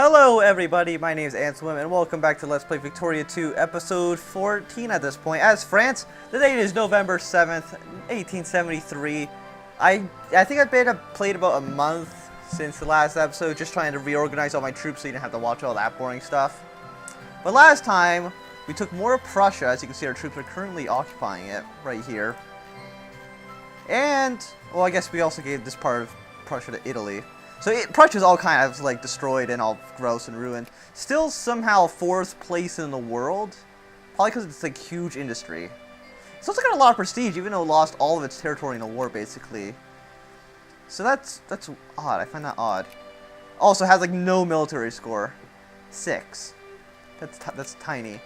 Hello everybody, my name is Answim and welcome back to Let's Play Victoria 2 episode 14 at this point. As France, the date is November 7th, 1873. I think I've played about a month since the last episode, just trying to reorganize all my troops so you didn't have to watch all that boring stuff. But last time, we took more of Prussia. As you can see, our troops are currently occupying it right here. And, well, I guess we also gave this part of Prussia to Italy. So Prussia's all kind of like destroyed and all gross and ruined. Still somehow 4th place in the world. Probably because it's like huge industry. It's also got a lot of prestige, even though it lost all of its territory in a war, basically. So that's odd. I find that odd. Also has like no military score. 6. That's tiny.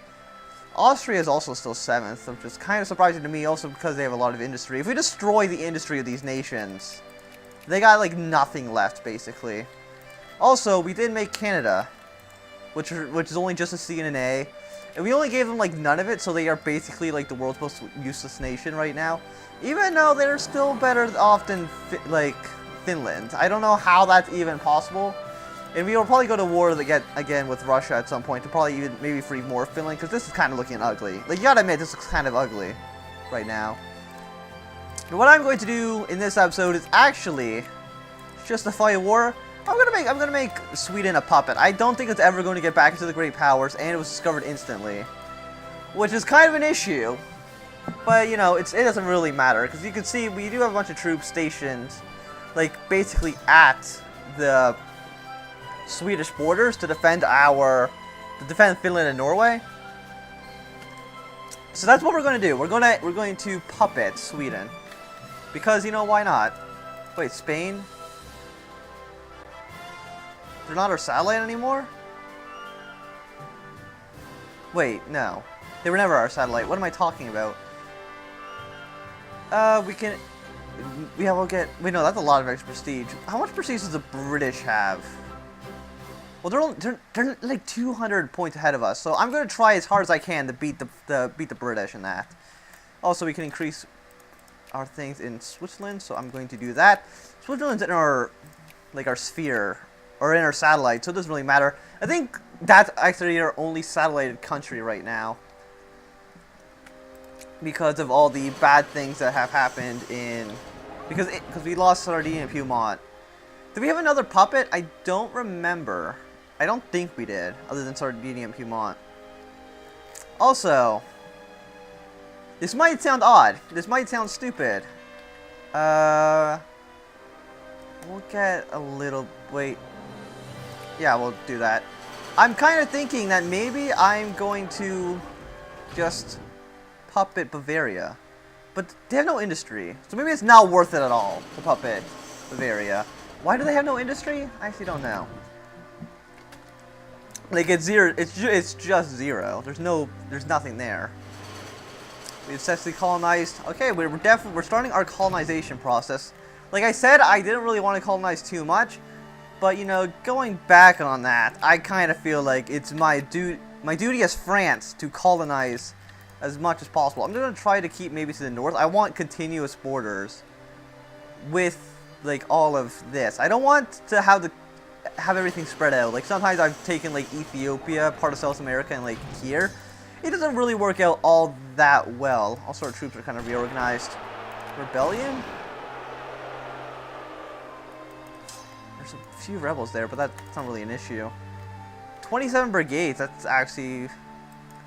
Austria is also still 7th, which is kind of surprising to me, also because they have a lot of industry. If we destroy the industry of these nations, they got like nothing left, basically. Also, we did make Canada, which is only just a C and an A, and we only gave them like none of it, so they are basically like the world's most useless nation right now. Even though they're still better off than like Finland. I don't know how that's even possible, and we will probably go to war again with Russia at some point to probably even maybe free more Finland, because this is kind of looking ugly. Like, you gotta admit, this looks kind of ugly right now. But what I'm going to do in this episode is actually justify a war. I'm gonna make Sweden a puppet. I don't think it's ever going to get back into the Great Powers, and it was discovered instantly, which is kind of an issue. But you know, it doesn't really matter, because you can see we do have a bunch of troops stationed, like basically at the Swedish borders to defend Finland and Norway. So that's what we're going to do. We're going to puppet Sweden. Because, you know, why not? Wait, Spain? They're not our satellite anymore? Wait, no. They were never our satellite. What am I talking about? Wait, no, that's a lot of extra prestige. How much prestige does the British have? Well, they're like 200 points ahead of us, so I'm going to try as hard as I can to beat the British in that. Also, we can increase our things in Switzerland, so I'm going to do that. Switzerland's in our sphere, or in our satellite, so it doesn't really matter. I think that's actually our only satellited country right now, because of all the bad things that have happened because we lost Sardinia and Piedmont. Did we have another puppet? I don't remember. I don't think we did, other than Sardinia and Piedmont. Also, this might sound odd. This might sound stupid. We'll get a little... Wait. Yeah, we'll do that. I'm kind of thinking that maybe I'm going to just puppet Bavaria. But they have no industry, so maybe it's not worth it at all to puppet Bavaria. Why do they have no industry? I actually don't know. Like, it's zero. It's just zero. There's nothing there. We've successfully colonized. Okay, we're starting our colonization process. Like I said, I didn't really want to colonize too much, but you know, going back on that, I kind of feel like it's my duty as France to colonize as much as possible. I'm gonna try to keep maybe to the north. I want continuous borders with like all of this. I don't want to have everything spread out. Like sometimes I've taken like Ethiopia, part of South America, and like here. It doesn't really work out all that well. Also, our troops are kind of reorganized. Rebellion? There's a few rebels there, but that's not really an issue. 27 brigades, that's actually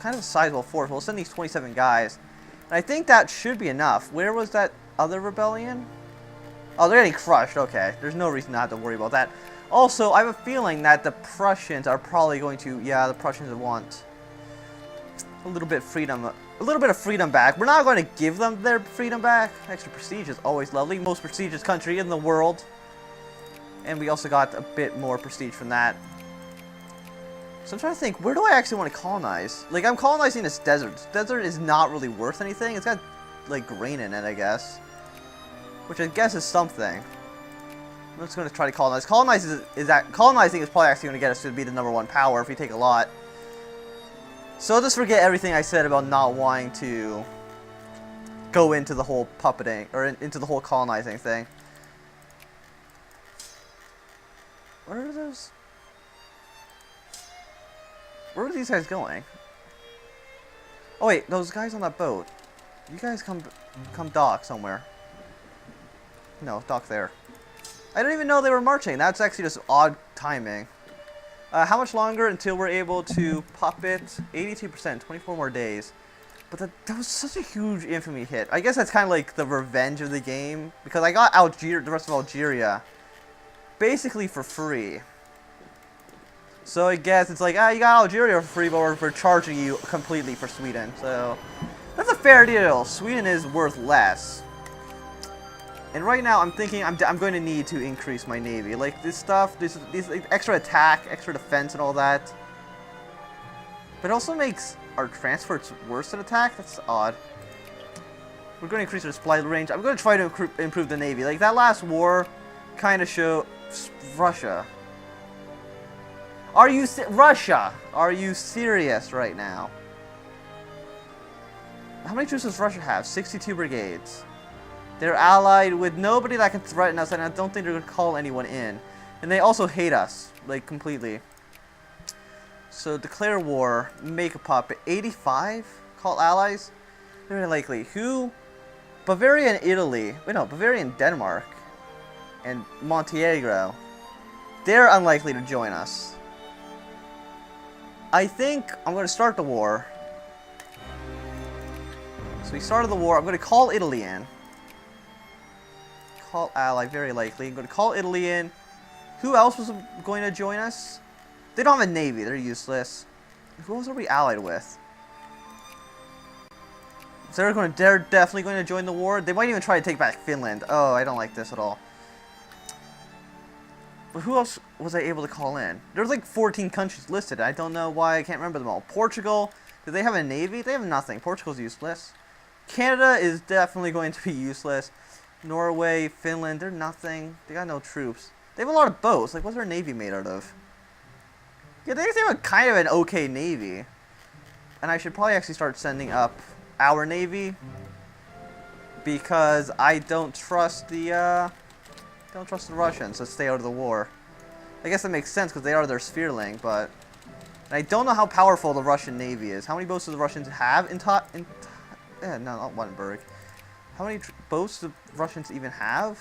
kind of a sizable force. We'll send these 27 guys. And I think that should be enough. Where was that other rebellion? Oh, they're getting crushed. Okay, there's no reason not to worry about that. Also, I have a feeling that the Prussians are probably going to... Yeah, the Prussians want a little bit of freedom back. We're not going to give them their freedom back. Extra prestige is always lovely. Most prestigious country in the world. And we also got a bit more prestige from that. So I'm trying to think, where do I actually want to colonize? Like, I'm colonizing this desert. This desert is not really worth anything. It's got, like, grain in it, I guess. Which I guess is something. I'm just going to try to colonize. Colonizing is probably actually going to get us to be the #1 power if we take a lot. So I'll just forget everything I said about not wanting to go into the whole puppeting, or into the whole colonizing thing. What are those? Where are these guys going? Oh wait, those guys on that boat. You guys come dock somewhere. No, dock there. I didn't even know they were marching. That's actually just odd timing. How much longer until we're able to pop it? 82%, 24 more days. But that was such a huge infamy hit. I guess that's kind of like the revenge of the game. Because I got the rest of Algeria basically for free. So I guess it's like, you got Algeria for free, but we're charging you completely for Sweden. So that's a fair deal. Sweden is worth less. And right now I'm thinking I'm going to need to increase my navy. Like this stuff, these like, extra attack, extra defense and all that. But it also makes our transports worse at attack. That's odd. We're going to increase our supply range. I'm going to try to improve the navy. Like that last war kind of showed Russia. Russia? Are you serious right now? How many troops does Russia have? 62 brigades. They're allied with nobody that can threaten us, and I don't think they're going to call anyone in. And they also hate us, like, completely. So, declare war, make a puppet. 85? Call allies? Very likely. Who? Bavaria and Italy. Wait, no, Bavaria and Denmark. And Montenegro. They're unlikely to join us. I think I'm going to start the war. So we started the war. I'm going to call Italy in. Call ally, very likely. I'm going to call Italy in. Who else was going to join us? They don't have a navy. They're useless. Who else are we allied with? So they're definitely going to join the war. They might even try to take back Finland. Oh, I don't like this at all. But who else was I able to call in? There's like 14 countries listed. I don't know why I can't remember them all. Portugal, do they have a navy? They have nothing. Portugal's useless. Canada is definitely going to be useless. Norway, Finland, they're nothing. They got no troops. They have a lot of boats. Like, what's their navy made out of? Yeah, they have a kind of an okay navy. And I should probably actually start sending up our navy. Because I don't trust the Russians to stay out of the war. I guess that makes sense because they are their sphereling, but I don't know how powerful the Russian navy is. How many boats do the Russians have no, not Wanenburg. How many boats do the Russians even have?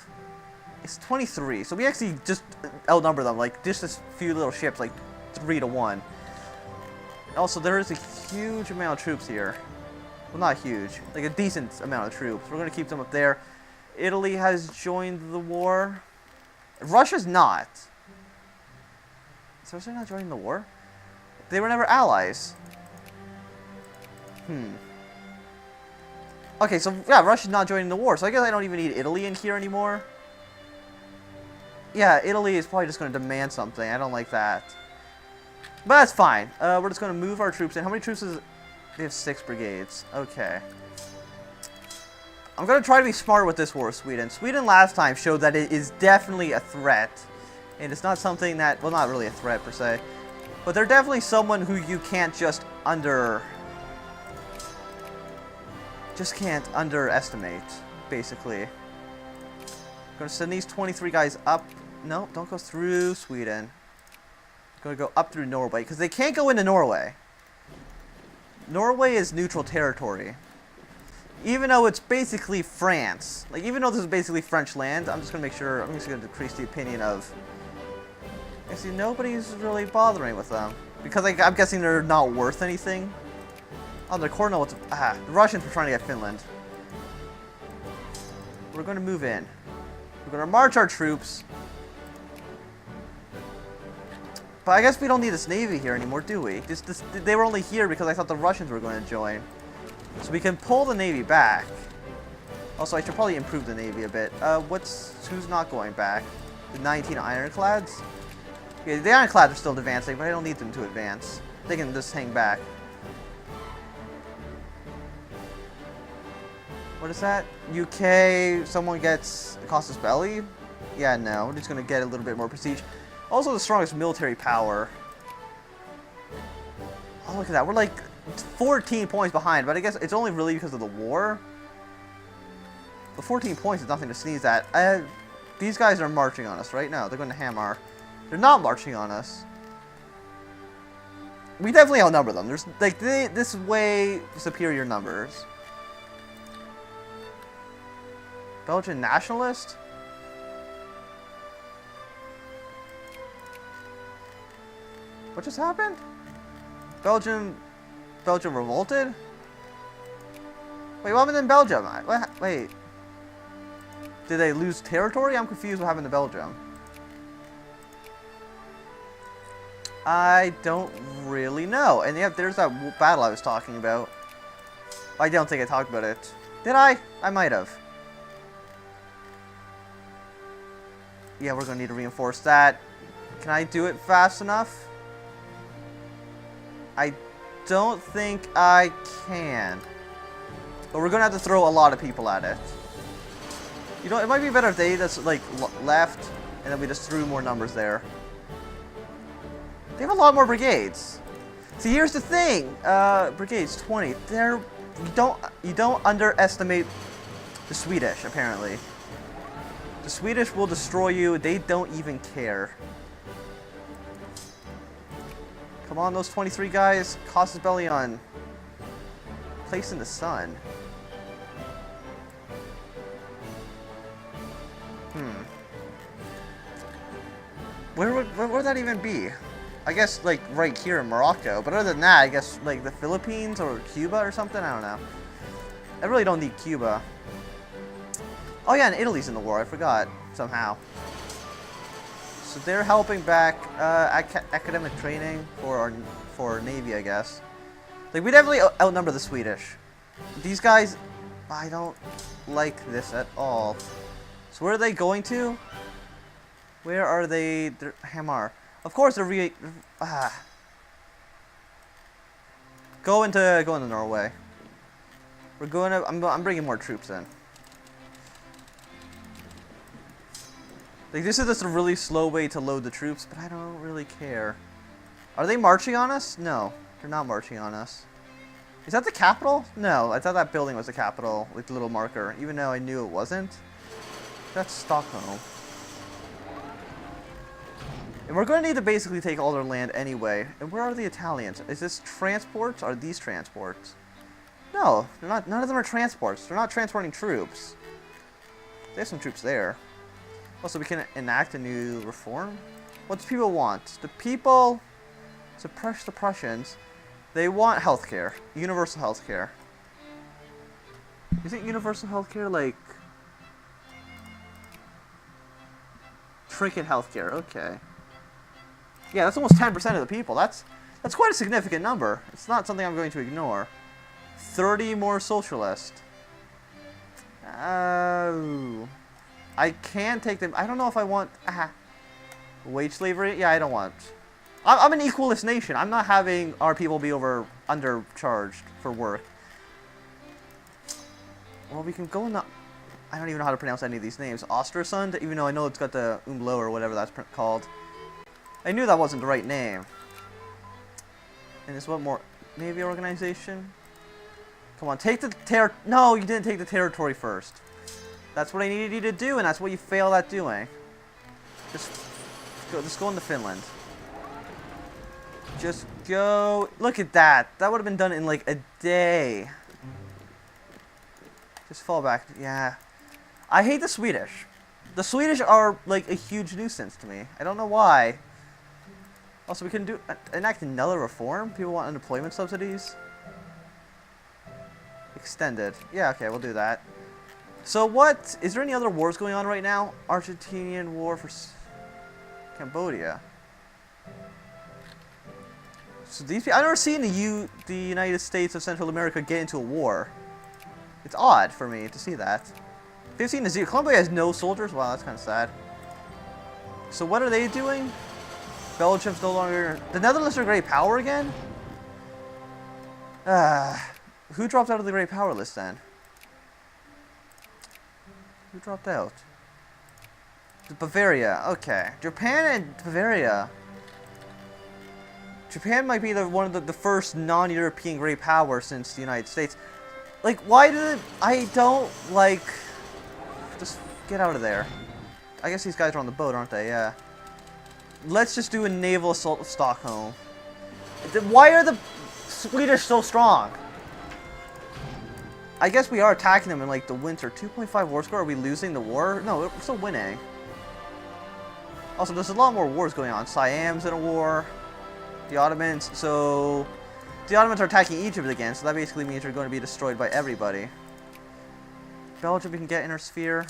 It's 23, so we actually just outnumber them, like just a few little ships, like 3-1. Also, there is a huge amount of troops here. Well, not huge, like a decent amount of troops. We're going to keep them up there. Italy has joined the war. Russia's not. Is Russia not joining the war? They were never allies. Okay, so yeah, Russia's not joining the war, so I guess I don't even need Italy in here anymore. Yeah, Italy is probably just going to demand something. I don't like that. But that's fine. We're just going to move our troops in. How many troops is... They have 6 brigades. Okay. I'm going to try to be smart with this war with Sweden. Sweden last time showed that it is definitely a threat. And it's not something that... Well, not really a threat, per se. But they're definitely someone who you can't just can't underestimate, basically. I'm going to send these 23 guys up. No, don't go through Sweden. I'm going to go up through Norway, because they can't go into Norway. Norway is neutral territory. Even though it's basically France. Like, even though this is basically French land, I'm just going to make sure, I'm just going to decrease the opinion of... I see nobody's really bothering with them. Because I'm guessing they're not worth anything. Oh, the Cornell, the Russians were trying to get Finland. We're going to move in. We're going to march our troops. But I guess we don't need this navy here anymore, do we? They were only here because I thought the Russians were going to join. So we can pull the navy back. Also, I should probably improve the navy a bit. Who's not going back? The 19 ironclads? Yeah, the ironclads are still advancing, but I don't need them to advance. They can just hang back. What is that? UK, someone gets Casus Belli? Yeah, no. We're just going to get a little bit more prestige. Also the strongest military power. Oh, look at that. We're like 14 points behind, but I guess it's only really because of the war. The 14 points is nothing to sneeze at. These guys are marching on us right now. They're going to hammer. They're not marching on us. we definitely outnumber them. There's like this is way superior numbers. Belgian nationalist? What just happened? Belgium revolted? Wait, what happened in Belgium? Wait. Did they lose territory? I'm confused what happened to Belgium. I don't really know. And yeah, there's that battle I was talking about. I don't think I talked about it. Did I? I might have. Yeah, we're going to need to reinforce that. Can I do it fast enough? I don't think I can. But we're going to have to throw a lot of people at it. You know, it might be better if they just, like, left, and then we just threw more numbers there. They have a lot more brigades. See, here's the thing. Brigades 20. You don't underestimate the Swedish, apparently. The Swedish will destroy you. They don't even care. Come on, those 23 guys. Casus Belli on. Place in the sun. Where would that even be? I guess, like, right here in Morocco. But other than that, I guess, like, the Philippines or Cuba or something? I don't know. I really don't need Cuba. Oh, yeah, and Italy's in the war. I forgot, somehow. So they're helping back academic training for Navy, I guess. Like, we definitely outnumber the Swedish. These guys, I don't like this at all. So where are they going to? Where are they? Hamar. Of course, they're Go into Norway. We're going to. I'm bringing more troops in. Like, this is just a really slow way to load the troops, but I don't really care. Are they marching on us? No, they're not marching on us. Is that the capital? No, I thought that building was the capital, like the little marker, even though I knew it wasn't. That's Stockholm. And we're going to need to basically take all their land anyway. And where are the Italians? Is this transports? Are these transports? No, they're not. None of them are transports. They're not transporting troops. They have some troops there. Also, we can enact a new reform. What do people want? The people suppress the Prussians. They want healthcare, universal healthcare. Isn't universal healthcare like trinket healthcare? Okay. Yeah, that's almost 10% of the people. That's quite a significant number. It's not something I'm going to ignore. 30 more socialist. Oh. I can take them. I don't know if I want wage slavery. Yeah, I don't want. I'm an equalist nation. I'm not having our people be undercharged for work. Well, we can go in the. I don't even know how to pronounce any of these names. Ostersund, even though I know it's got the umlaut or whatever that's called. I knew that wasn't the right name. And this one more Navy organization. Come on, take the No, you didn't take the territory first. That's what I needed you to do, and that's what you failed at doing. Just go into Finland. Just go. Look at that. That would have been done in like a day. Just fall back. Yeah. I hate the Swedish. The Swedish are like a huge nuisance to me. I don't know why. Also, we can enact another reform. People want unemployment subsidies. Extended. Yeah, okay, we'll do that. So what, is there any other wars going on right now? Argentinian war for Cambodia. So these people, I've never seen the United States of Central America get into a war. It's odd for me to see that. 15 to 0. Colombia has no soldiers? Wow, that's kind of sad. So what are they doing? Belgium's no longer... The Netherlands are great power again? Who dropped out of the great power list then? Who dropped out? Bavaria. Okay. Japan and Bavaria. Japan might be one of the first non-European great power since the United States. Like, why did I don't like... Just get out of there. I guess these guys are on the boat, aren't they? Yeah. Let's just do a naval assault of Stockholm. Why are the Swedish so strong? I guess we are attacking them in like the winter. 2.5 war score. Are we losing the war? No, we're still winning. Also, there's a lot more wars going on. Siam's in a war. The Ottomans. So the Ottomans are attacking Egypt again. So that basically means we're going to be destroyed by everybody. Belgium, we can get inner sphere.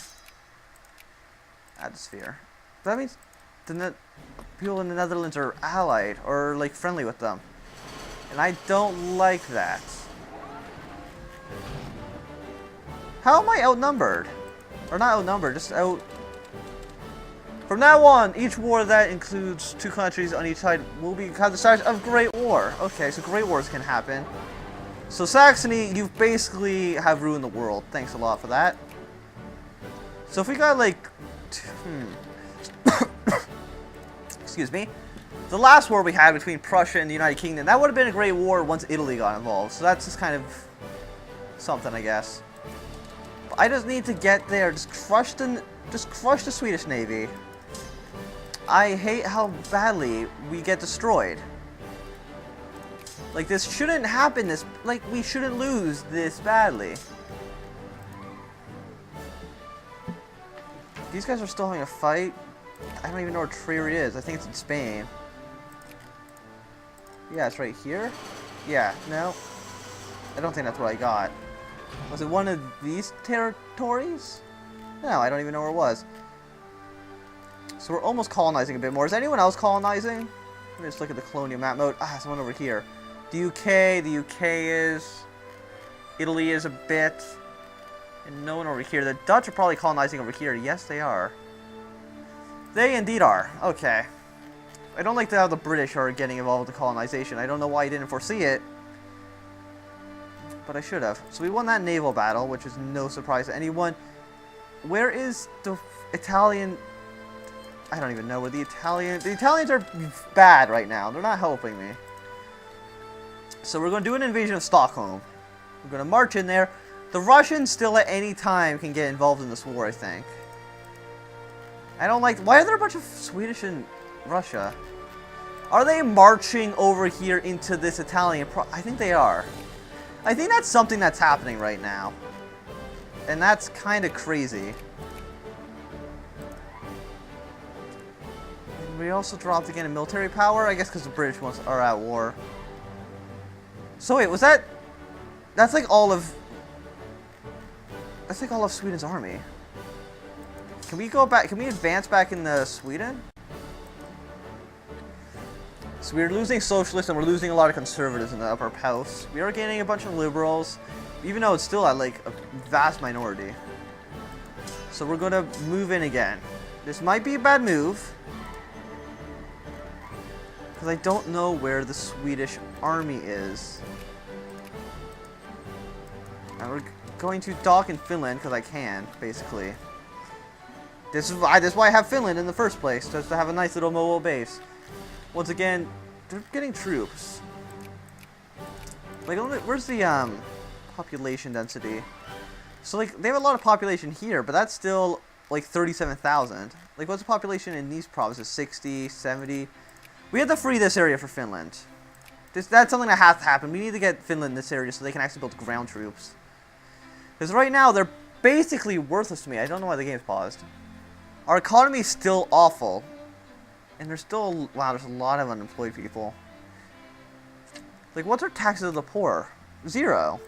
Add sphere. That means the people in the Netherlands are allied or like friendly with them, and I don't like that. How am I outnumbered? Or not outnumbered, just out... From now on, each war that includes 2 countries on each side will have the status of Great War. Okay, so Great Wars can happen. So Saxony, you basically have ruined the world. Thanks a lot for that. So if we got like... Excuse me. The last war we had between Prussia and the United Kingdom, that would have been a great war once Italy got involved. So that's just kind of something, I guess. But I just need to get there, just crush the Swedish Navy. I hate how badly we get destroyed. Like, this shouldn't happen, we shouldn't lose this badly. These guys are still having a fight. I don't even know where Trier is. I think it's in Spain. Yeah, it's right here. Yeah, no. I don't think that's what I got. Was it one of these territories? No, I don't even know where it was. So we're almost colonizing a bit more. Is anyone else colonizing? Let me just look at the colonial map mode. Ah, someone over here. The UK is. Italy is a bit. And no one over here. The Dutch are probably colonizing over here. Yes, they are. They indeed are. Okay. I don't like how the British are getting involved with the colonization. I don't know why I didn't foresee it. But I should have. So we won that naval battle, which is no surprise to anyone. Where is the Italian... I don't even know where the Italians are bad right now. They're not helping me. So we're going to do an invasion of Stockholm. We're going to march in there. The Russians still at any time can get involved in this war, I think. I don't like... Why are there a bunch of Swedish in Russia? Are they marching over here into this Italian... I think they are. I think that's something that's happening right now. And that's kind of crazy. And we also dropped again in military power, I guess because the British ones are at war. So wait, was that... That's like all of... That's like all of Sweden's army. Can we go back? Can we advance back into Sweden? So we're losing socialists and we're losing a lot of conservatives in the upper house. We are gaining a bunch of liberals, even though it's still at like a vast minority. So we're going to move in again. This might be a bad move, because I don't know where the Swedish army is. And we're going to dock in Finland because I can, basically. This is why I have Finland in the first place, just to have a nice little mobile base. Once again, they're getting troops. Like, where's the population density? So, like, they have a lot of population here, but that's still, like, 37,000. Like, what's the population in these provinces? 60, 70? We have to free this area for Finland. That's something that has to happen. We need to get Finland in this area so they can actually build ground troops. Because right now, they're basically worthless to me. I don't know why the game's paused. Our economy is still awful. And there's still, wow, there's a lot of unemployed people. Like, what's our taxes of the poor? 0.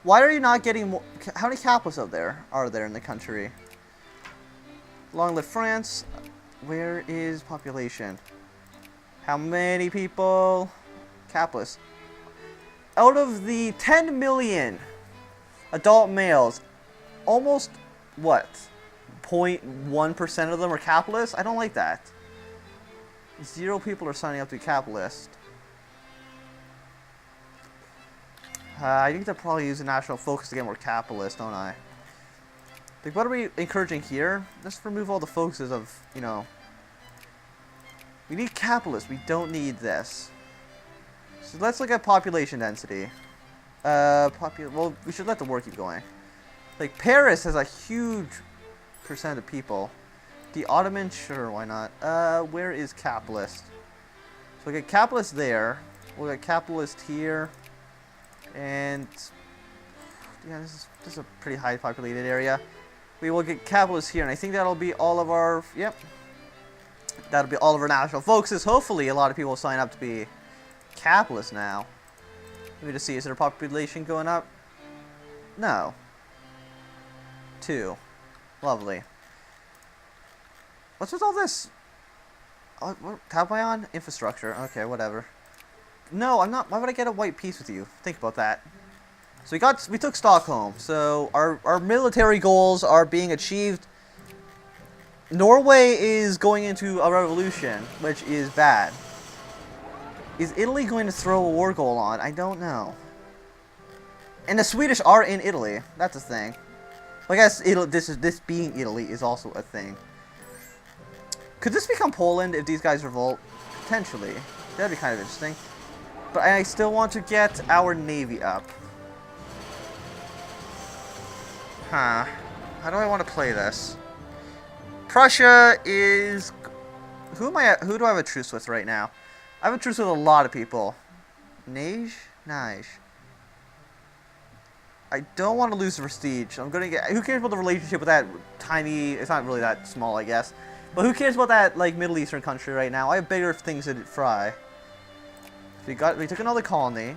Why are you not getting more? How many capitalists are there in the country? Long live France. Where is population? How many people? Capitalists. Out of the 10 million adult males, almost, what? 0.1% of them are capitalists? I don't like that. 0 people are signing up to be capitalist. I need to probably use a national focus to get more capitalist, don't I? Like, what are we encouraging here? Let's remove all the focuses of, you know... We need capitalists. We don't need this. So let's look at population density. Well, we should let the war keep going. Like, Paris has a huge percent of people. The Ottoman, sure, why not? Where is capitalist? we'll get capitalist there. We'll get capitalist here. And yeah, this is a pretty high populated area. We will get capitalist here, and I think that'll be all of our, yep. That'll be all of our national focuses. Hopefully a lot of people will sign up to be capitalist now. Let me just see, is there population going up? No. 2. Lovely. What's with all this? What tab am I on? Infrastructure. Okay, whatever. No, I'm not. Why would I get a white piece with you? Think about that. So we took Stockholm. So our military goals are being achieved. Norway is going into a revolution, which is bad. Is Italy going to throw a war goal on? I don't know. And the Swedish are in Italy. That's a thing. Well, I guess this being Italy is also a thing. Could this become Poland if these guys revolt? Potentially. That'd be kind of interesting. But I still want to get our navy up. Huh. How do I want to play this? Prussia is... Who do I have a truce with right now? I have a truce with a lot of people. Nige? I don't want to lose the prestige. I'm gonna get... Who cares about the relationship with that tiny... It's not really that small, I guess. But who cares about that, like, Middle Eastern country right now? I have bigger things to fry. So we took another colony.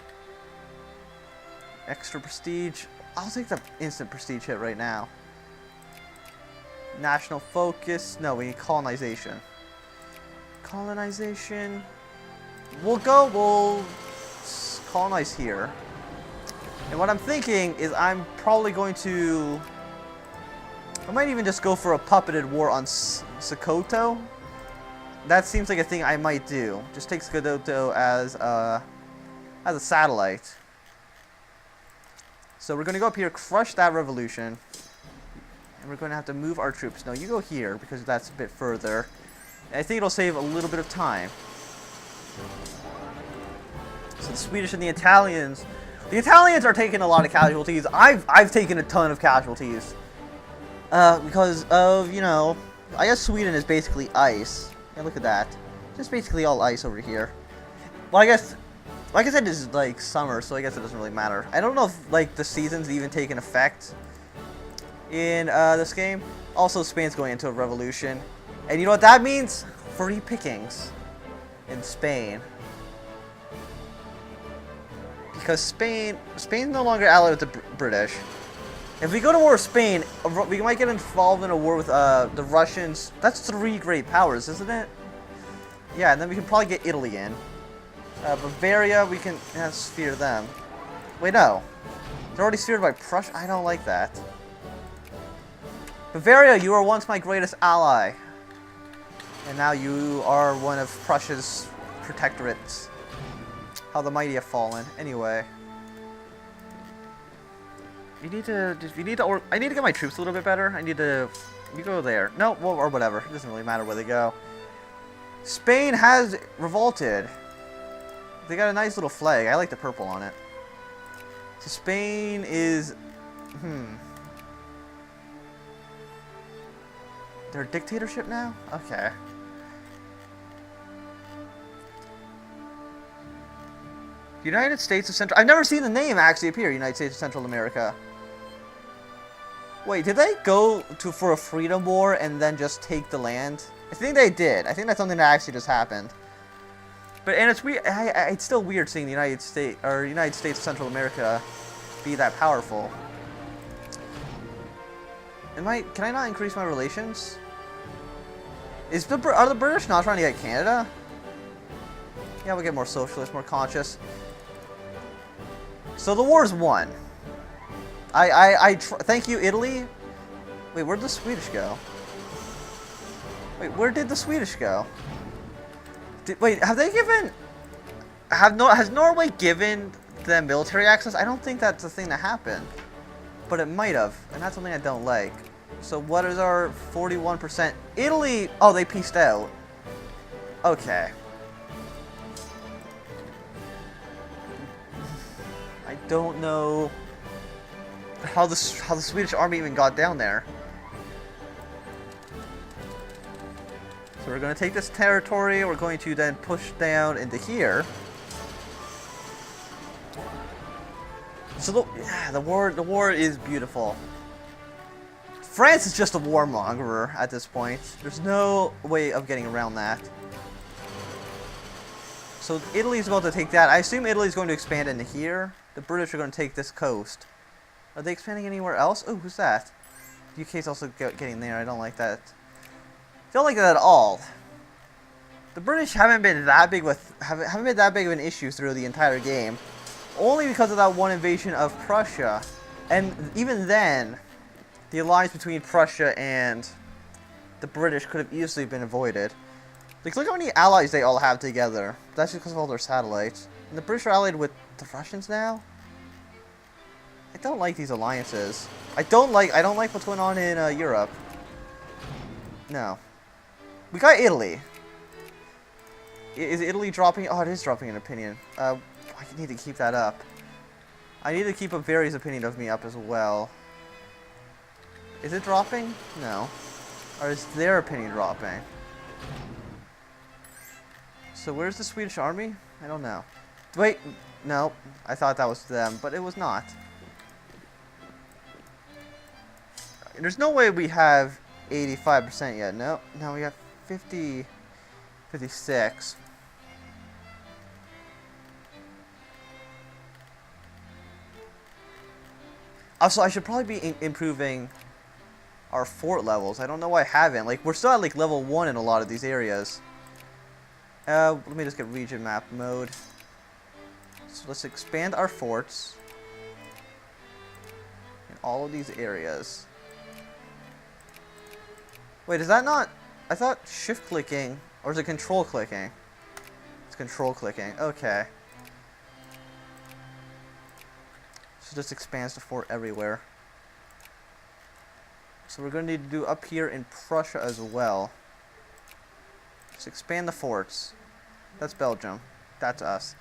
Extra prestige. I'll take the instant prestige hit right now. National focus. No, we need colonization. Colonization. We'll colonize here. And what I'm thinking is I'm probably going to... I might even just go for a puppeted war on Sokoto. That seems like a thing I might do. Just take Sokoto as a satellite. So we're going to go up here, crush that revolution. And we're going to have to move our troops. No, you go here because that's a bit further. And I think it'll save a little bit of time. So the Swedish and the Italians... The Italians are taking a lot of casualties. I've taken a ton of casualties. Because of, you know... I guess Sweden is basically ice. Yeah, look at that. Just basically all ice over here. Well, I guess... Like I said, this is like summer, so I guess it doesn't really matter. I don't know if like the seasons even take an effect in this game. Also, Spain's going into a revolution. And you know what that means? Free pickings in Spain. Because Spain's no longer allied with the British. If we go to war with Spain, we might get involved in a war with the Russians. That's 3 great powers, isn't it? Yeah, and then we can probably get Italy in. Bavaria, we can sphere them. Wait, no. They're already sphered by Prussia? I don't like that. Bavaria, you were once my greatest ally. And now you are one of Prussia's protectorates. How the mighty have fallen. Anyway. I need to get my troops a little bit better. You go there. No, well, or whatever. It doesn't really matter where they go. Spain has revolted. They got a nice little flag. I like the purple on it. So Spain is... They're a dictatorship now? Okay. United States of Central... I've never seen the name actually appear. United States of Central America. Wait, did they go for a freedom war and then just take the land? I think they did. I think that's something that actually just happened. And it's weird. It's still weird seeing the United States of Central America be that powerful. Can I not increase my relations? Are the British not trying to get Canada? Yeah, we'll get more socialist, more conscious. So the war's won. Thank you, Italy. Wait, where'd the Swedish go? Wait, where did the Swedish go? Has Norway given them military access? I don't think that's a thing that happened. But it might have, and that's something I don't like. So what is our 41%? Italy, oh, they pieced out. Okay. I don't know how the Swedish army even got down there. So we're going to take this territory. We're going to then push down into here. So the war is beautiful. France is just a warmonger at this point. There's no way of getting around that. So Italy's about to take that. I assume Italy's going to expand into here. The British are going to take this coast. Are they expanding anywhere else? Oh, who's that? The UK's also getting there. I don't like that. Don't like that at all. The British haven't been that big haven't been that big of an issue through the entire game. Only because of that one invasion of Prussia. And even then, the alliance between Prussia and the British could have easily been avoided. Like, look how many allies they all have together. That's just because of all their satellites. And the British are allied with the Russians now? I don't like these alliances. I don't like what's going on in Europe. No. We got Italy. Is Italy dropping? Oh, it is dropping an opinion. I need to keep that up. I need to keep a Vari's opinion of me up as well. Is it dropping? No. Or is their opinion dropping? So where's the Swedish army? I don't know. Wait, no. I thought that was them, but it was not. There's no way we have 85% yet. No, we have 56. Also, I should probably be improving our fort levels. I don't know why I haven't. Like, we're still at like level 1 in a lot of these areas. Let me just get region map mode. So let's expand our forts in all of these areas. Wait, is that not... I thought shift clicking, or is it control clicking? It's control clicking, okay. So this expands the fort everywhere. So we're going to need to do up here in Prussia as well. Just expand the forts. That's Belgium. That's us.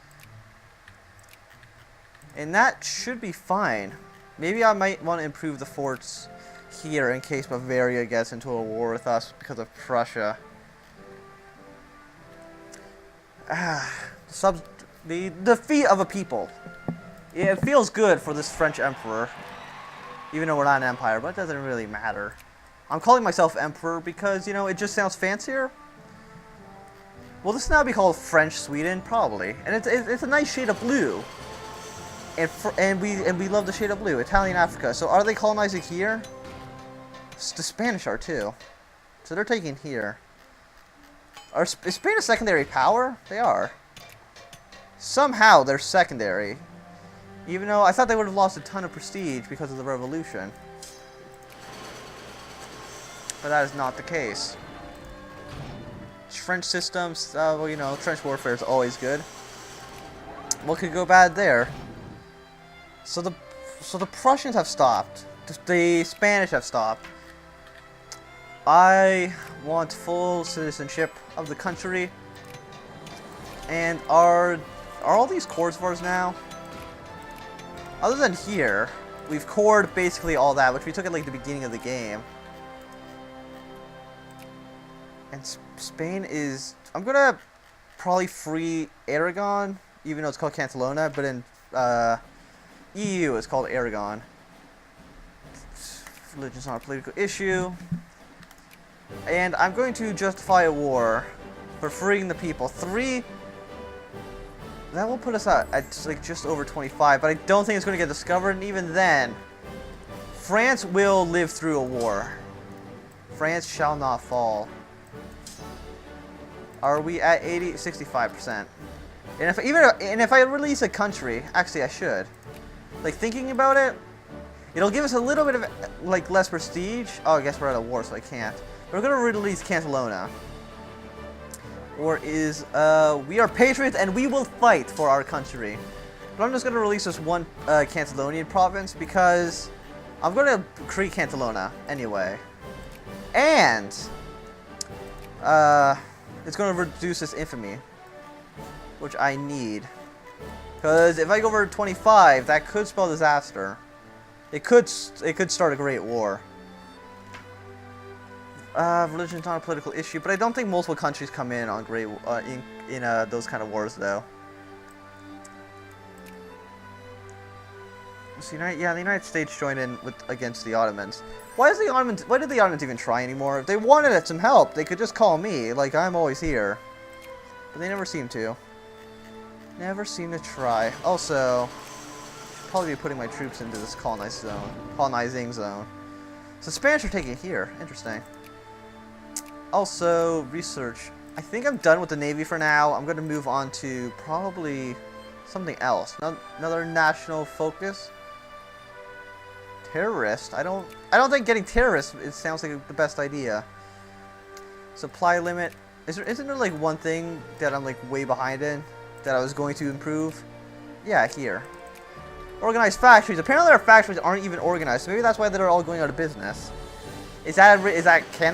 And that should be fine. Maybe I might want to improve the forts here in case Bavaria gets into a war with us because of Prussia. The defeat of a people. Yeah, it feels good for this French emperor. Even though we're not an empire, but it doesn't really matter. I'm calling myself emperor because, you know, it just sounds fancier. Will this now be called French Sweden? Probably. And it's a nice shade of blue. And we love the shade of blue. Italian Africa. So are they colonizing here? The Spanish are too. So they're taking here. Is Spain a secondary power? They are. Somehow they're secondary. Even though I thought they would have lost a ton of prestige because of the revolution. But that is not the case. French systems, well, you know, trench warfare is always good. What could go bad there? So the Prussians have stopped. The Spanish have stopped. I want full citizenship of the country. And are all these Korsvars now? Other than here, we've cored basically all that, which we took at like the beginning of the game. And Spain is... I'm gonna probably free Aragon, even though it's called Catalonia, but in EU it's called Aragon. Religion's not a political issue. And I'm going to justify a war for freeing the people. 3... That will put us at like just over 25, but I don't think it's going to get discovered, and even then, France will live through a war. France shall not fall. Are we at 65%? And if I release a country, actually I should. Like, thinking about it, it'll give us a little bit of like less prestige. Oh, I guess we're at a war, so I can't. We're going to release Catalonia. Or is, we are patriots and we will fight for our country. But I'm just going to release this one Catalonian province because I'm going to create Catalonia anyway. And it's going to reduce this infamy, which I need. Because if I go over 25, that could spell disaster. It could start a great war. Religion's not a political issue, but I don't think multiple countries come in on those kind of wars, though. So the United States joined in against the Ottomans. Why did the Ottomans even try anymore? If they wanted some help, they could just call me, like I'm always here. But they never seem to. Never seem to try. Also, should probably be putting my troops into this colonizing zone. So the Spanish are taking it here. Interesting. Also, research. I think I'm done with the Navy for now. I'm going to move on to probably something else. Another national focus. Terrorist. I don't think getting terrorists, it sounds like the best idea. Supply limit. Isn't there like one thing that I'm like way behind in that I was going to improve? Yeah, here. Organized factories. Apparently our factories aren't even organized. So maybe that's why they're all going out of business. Can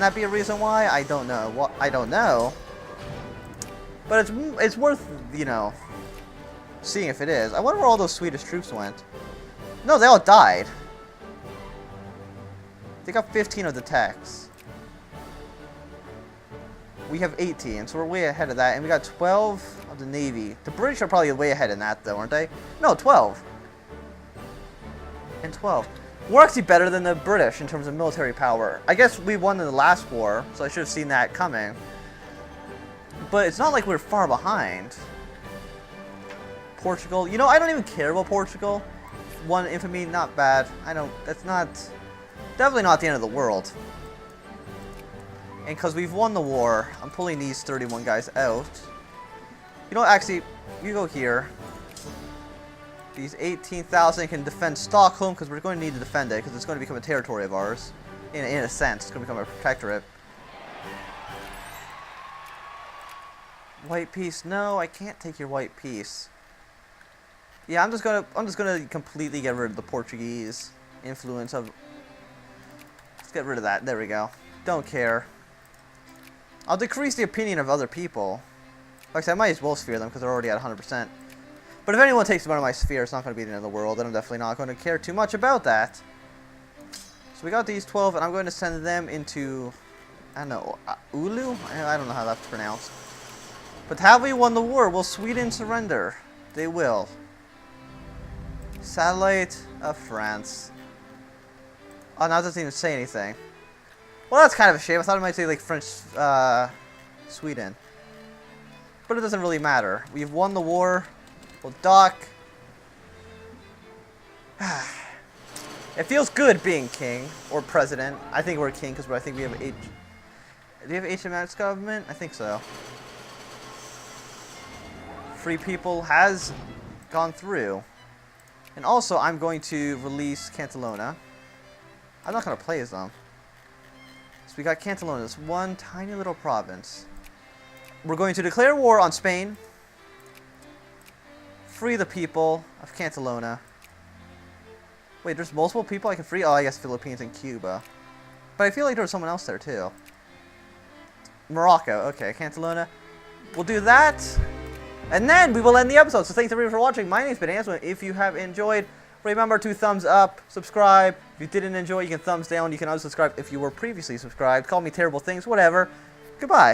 that be a reason why? I don't know. Well, I don't know. But it's worth, you know, seeing if it is. I wonder where all those Swedish troops went. No, they all died. They got 15 of the techs. We have 18, so we're way ahead of that. And we got 12 of the Navy. The British are probably way ahead in that, though, aren't they? No, 12. And 12. We're actually better than the British in terms of military power. I guess we won in the last war, so I should have seen that coming. But it's not like we're far behind. Portugal. You know, I don't even care about Portugal. One infamy, not bad. That's not... Definitely not the end of the world. And because we've won the war, I'm pulling these 31 guys out. You know what, actually, you go here. These 18,000 can defend Stockholm, because we're going to need to defend it, because it's going to become a territory of ours. In a sense, it's going to become a protectorate. White piece. No, I can't take your white piece. Yeah, I'm just gonna completely get rid of the Portuguese influence of... Let's get rid of that. There we go. Don't care. I'll decrease the opinion of other people. Actually, I might as well sphere them because they're already at 100%. But if anyone takes one of my sphere, it's not going to be the end of the world, and I'm definitely not going to care too much about that. So we got these 12, and I'm going to send them into... I don't know. Ulu? I don't know how that's pronounced. But have we won the war? Will Sweden surrender? They will. Satellite of France. Oh, now it doesn't even say anything. Well, that's kind of a shame. I thought it might say, like, French, Sweden. But it doesn't really matter. We've won the war. We'll dock. It feels good being king, or president. I think we're king, because I think we have Do we have HMS government? I think so. Free people has gone through. And also, I'm going to release Cantalona. I'm not going to play as them. So we got Cantalona, this one tiny little province. We're going to declare war on Spain. Free the people of Cantalona. Wait, there's multiple people I can free? Oh, I guess Philippines and Cuba. But I feel like there was someone else there, too. Morocco. Okay, Cantalona. We'll do that. And then we will end the episode. So thanks everyone for watching. My name's been Antoine. If you have enjoyed, remember to thumbs up, subscribe. If you didn't enjoy, you can thumbs down. You can unsubscribe if you were previously subscribed. Call me terrible things, whatever. Goodbye.